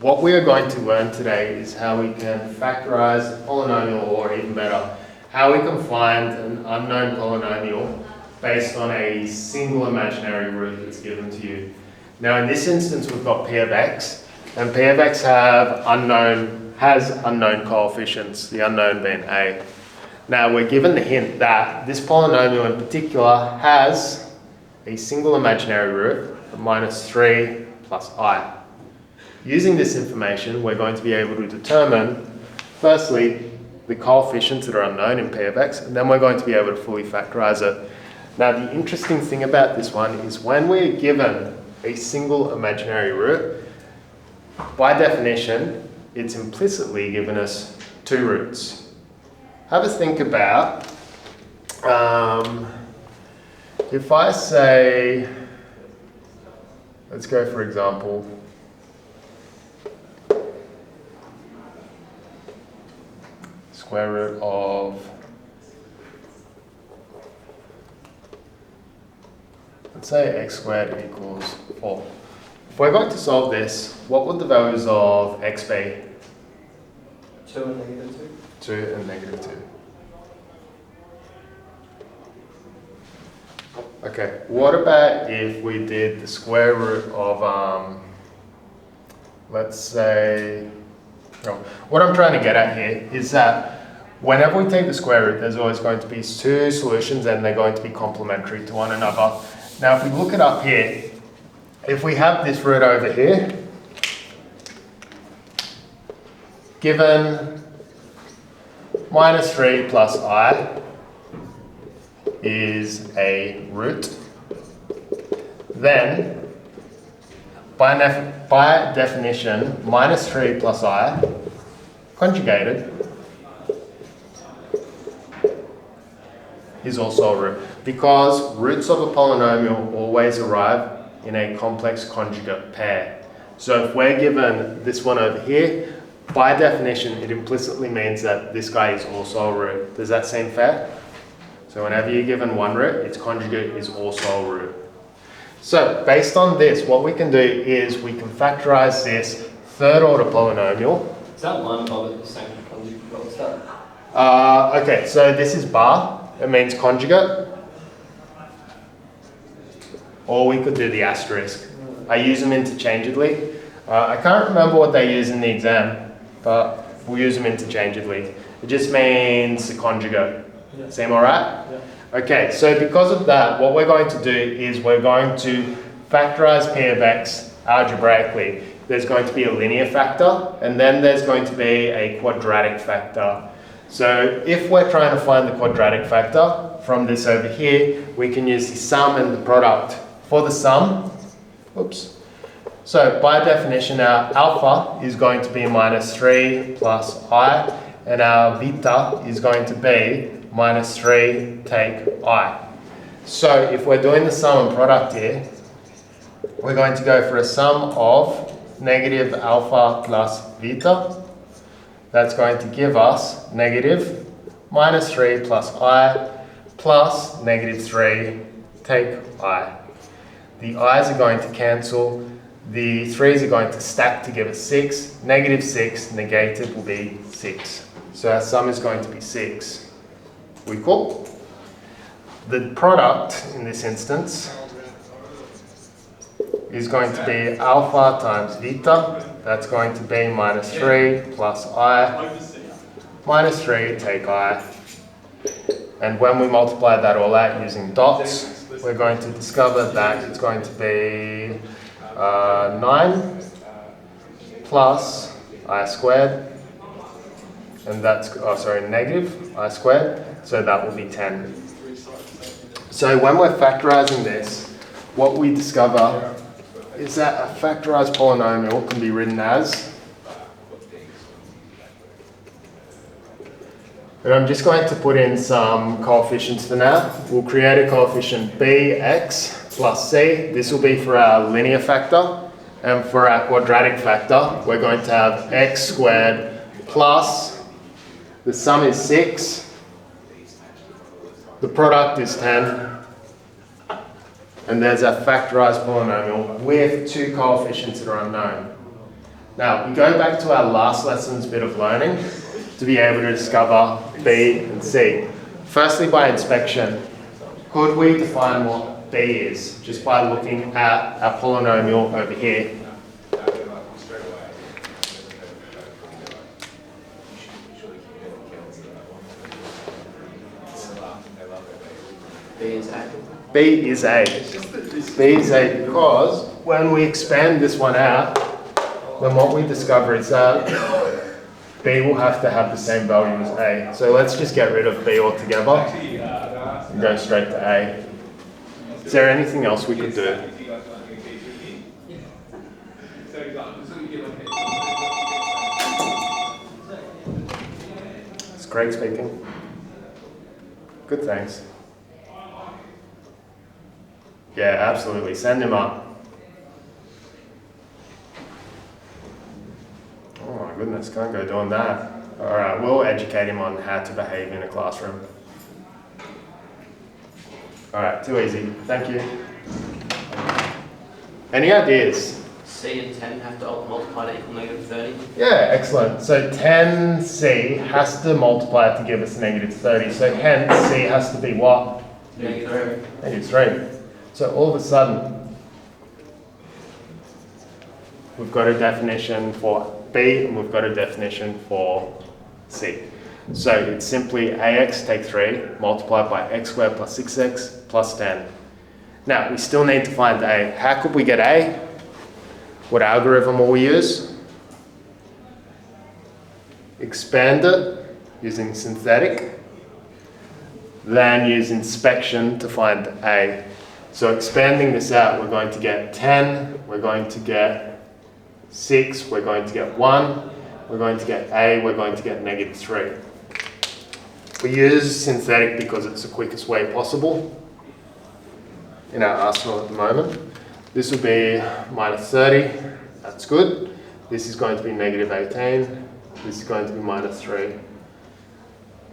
what we are going to learn today is how we can factorize a polynomial, or even better, how we can find an unknown polynomial based on a single imaginary root that's given to you. Now in this instance we've got p of x, and p of x has unknown coefficients, the unknown being a. Now we're given the hint that this polynomial in particular has a single imaginary root of minus 3 plus I. Using this information, we're going to be able to determine, firstly, the coefficients that are unknown in p of x, and then we're going to be able to fully factorize it. Now the interesting thing about this one is when we're given a single imaginary root, by definition, it's implicitly given us two roots. Have a think about, if I say, let's go for example, square root of, let's say x squared equals 4. If we're going to solve this, what would the values of x be? 2 and negative 2. 2 and negative 2. Okay, what about if we did the square root of, let's say, what I'm trying to get at here is that whenever we take the square root, there's always going to be two solutions and they're going to be complementary to one another. Now if we look it up here, if we have this root over here, given minus 3 plus I is a root, then by definition, minus 3 plus I conjugated is also a root, because roots of a polynomial always arrive in a complex conjugate pair. So if we're given this one over here, by definition, it implicitly means that this guy is also a root. Does that seem fair? So whenever you're given one root, its conjugate is also a root. So based on this, what we can do is we can factorize this third order polynomial. Is that one of the same conjugate? What's that? Okay, so this is bar. It means conjugate. Or we could do the asterisk. I use them interchangeably. I can't remember what they use in the exam, but we'll use them interchangeably. It just means the conjugate. Yeah. Seem alright? Yeah. Okay, so because of that, what we're going to do is we're going to factorize p of x algebraically. There's going to be a linear factor, and then there's going to be a quadratic factor. So if we're trying to find the quadratic factor from this over here, we can use the sum and the product. For the sum, oops. So by definition, our alpha is going to be minus 3 plus I, and our beta is going to be minus 3 take I. So if we're doing the sum and product here, we're going to go for a sum of negative alpha plus beta. That's going to give us negative minus 3 plus I plus negative 3 take I. The i's are going to cancel, the 3's are going to stack to give us 6, negative 6 negated will be 6. So our sum is going to be 6. We cool? The product in this instance is going to be alpha times beta. That's going to be minus 3 plus I minus 3 take I. And when we multiply that all out using dots, we're going to discover that it's going to be 9 plus I squared. And that's, negative I squared. So that will be 10. So when we're factorizing this, what we discover is that a factorized polynomial can be written as, and I'm just going to put in some coefficients for now. We'll create a coefficient bx plus c. This will be for our linear factor. And for our quadratic factor, we're going to have x squared plus, the sum is 6, the product is 10, and there's our factorized polynomial with two coefficients that are unknown. Now, we go back to our last lesson's bit of learning to be able to discover B and C. Firstly, by inspection, could we define what B is just by looking at our polynomial over here? B is A. B is A. B is A because when we expand this one out, then what we discover is that B will have to have the same value as A. So let's just get rid of B altogether and go straight to A. Is there anything else we could do? It's Craig speaking. Good, thanks. Yeah, absolutely. Send him up. Oh my goodness, can't go doing that. Alright, we'll educate him on how to behave in a classroom. Alright, too easy. Thank you. Any ideas? C and 10 have to multiply to equal negative 30. Yeah, excellent. So 10C has to multiply to give us negative 30. So hence C has to be what? Negative 3. Negative 3. So all of a sudden, we've got a definition for B and we've got a definition for C. So it's simply AX take 3 multiplied by x squared plus 6x plus 10. Now, we still need to find A. How could we get A? What algorithm will we use? Expand it using synthetic, then use inspection to find A. So expanding this out, we're going to get 10, we're going to get 6, we're going to get 1, we're going to get A, we're going to get negative 3. We use synthetic because it's the quickest way possible in our arsenal at the moment. This will be minus 30, that's good. This is going to be negative 18, this is going to be minus 3.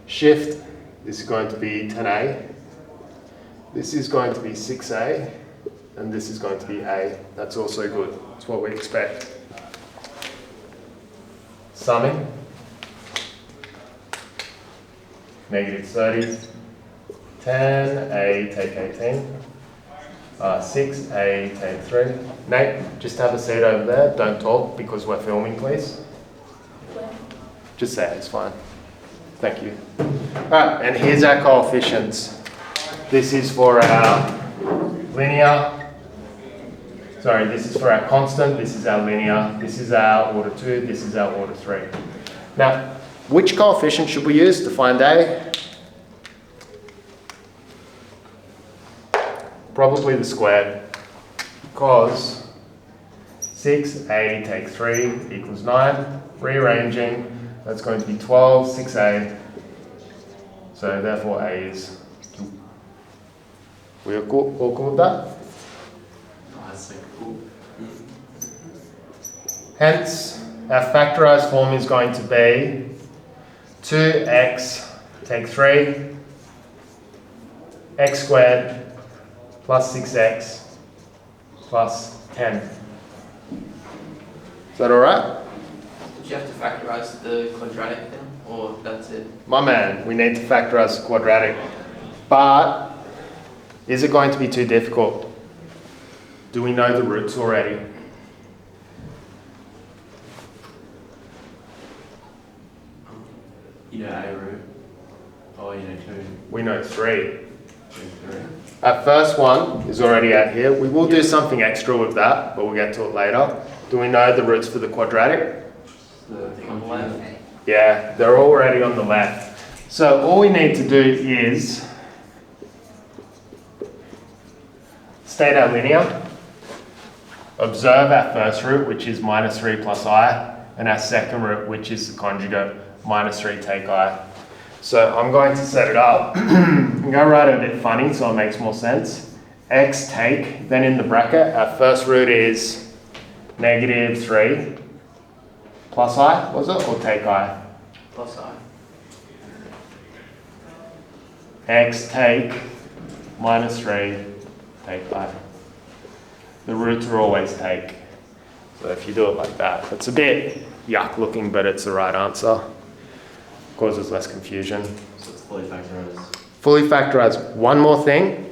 Shift, this is going to be 10A. This is going to be 6A, and this is going to be A. That's also good. That's what we expect. Summing. Negative 30. 10A take 18. 6A take 3. Nate, just have a seat over there. Don't talk because we're filming, please. Just say it, it's fine. Thank you. Alright, and here's our coefficients. This is for our linear, this is for our constant, this is our linear, this is our order 2, this is our order 3. Now, which coefficient should we use to find A? Probably the squared, because 6A take 3 equals 9. Rearranging, that's going to be 12, 6A. So therefore A is 2. We all cool with that? Oh, that's so cool. Hence, our factorized form is going to be 2x take 3, x squared plus 6x plus 10. Is that alright? Did you have to factorize the quadratic then, or that's it? My man, we need to factorize the quadratic. But is it going to be too difficult? Do we know the roots already? You know A root. Oh, you know 2. We know 3. 3. Our first one is already out here. We will do something extra with that, but we'll get to it later. Do we know the roots for the quadratic? The thing on the left. Yeah, they're already on the left. So all we need to do is state our linear, observe our first root, which is minus 3 plus I, and our second root, which is the conjugate, minus 3 take I. So I'm going to set it up. I'm going to write it a bit funny so it makes more sense. X take, then in the bracket, our first root is negative 3 plus I, was it, or take I? Plus I. X take minus 3 take I. The roots are always take. So if you do it like that, it's a bit yuck looking, but it's the right answer. Causes less confusion. So it's fully factorized. Fully factorized. One more thing.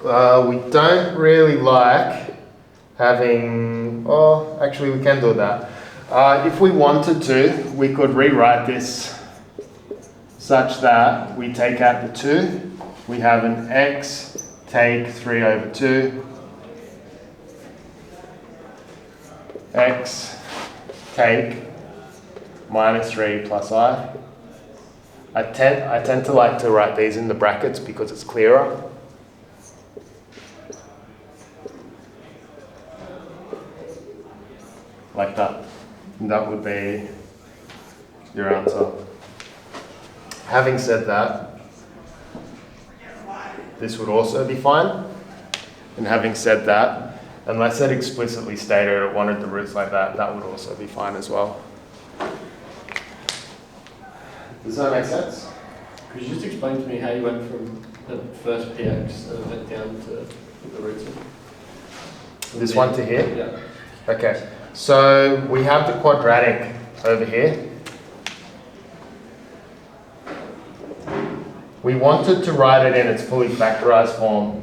We don't really like having, oh, actually we can do that. If we wanted to, we could rewrite this such that we take out the 2. We have an x take 3 over 2. X take minus 3 plus I. I tend to like to write these in the brackets because it's clearer. Like that. And that would be your answer. Having said that, this would also be fine. And having said that, unless it explicitly stated it wanted the roots like that, that would also be fine as well. Does that make sense? Could you just explain to me how you went from the first px and went down to the roots? This one to here? Yeah. Okay, so we have the quadratic over here. We wanted to write it in its fully factorized form.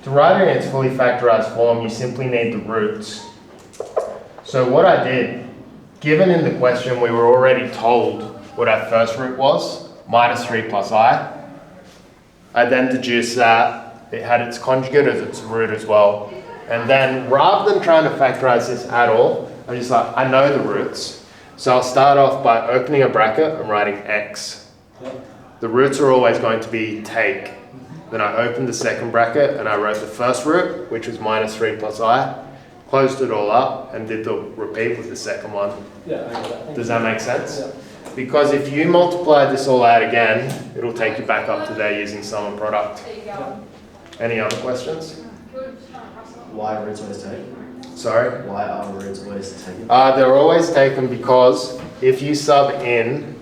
To write it in its fully factorized form, you simply need the roots. So what I did, given in the question we were already told what our first root was, minus 3 plus I then deduced that it had its conjugate as its root as well. And then rather than trying to factorize this at all, I'm just like, I know the roots. So I'll start off by opening a bracket and writing x. The roots are always going to be take. Then I opened the second bracket and I wrote the first root, which was minus 3 plus I, closed it all up and did the repeat with the second one. Yeah, I got that. Does that make sense? Yeah. Because if you multiply this all out again, it'll take you back up to there using sum and product. Any other questions? Why are roots always taken? Sorry? Why are roots always taken? They're always taken because if you sub in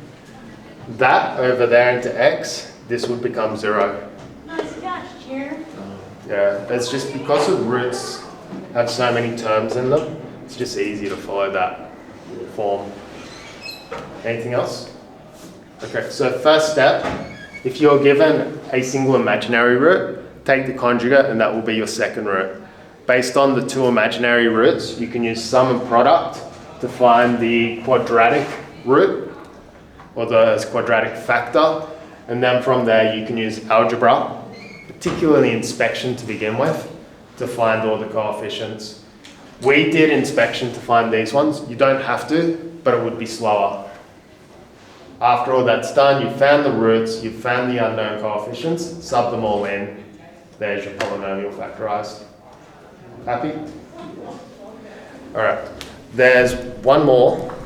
that over there into x, this would become 0. Nice catch, Chair. Yeah, it's just because the roots have so many terms in them, it's just easy to follow that form. Anything else? Okay, so first step, if you're given a single imaginary root, take the conjugate and that will be your second root. Based on the 2 imaginary roots, you can use sum and product to find the quadratic root or the quadratic factor, and then from there you can use algebra, particularly inspection to begin with, to find all the coefficients. We did inspection to find these ones. You don't have to, but it would be slower. After all that's done, you've found the roots, you've found the unknown coefficients, sub them all in. There's your polynomial factorized. Happy? All right, there's one more.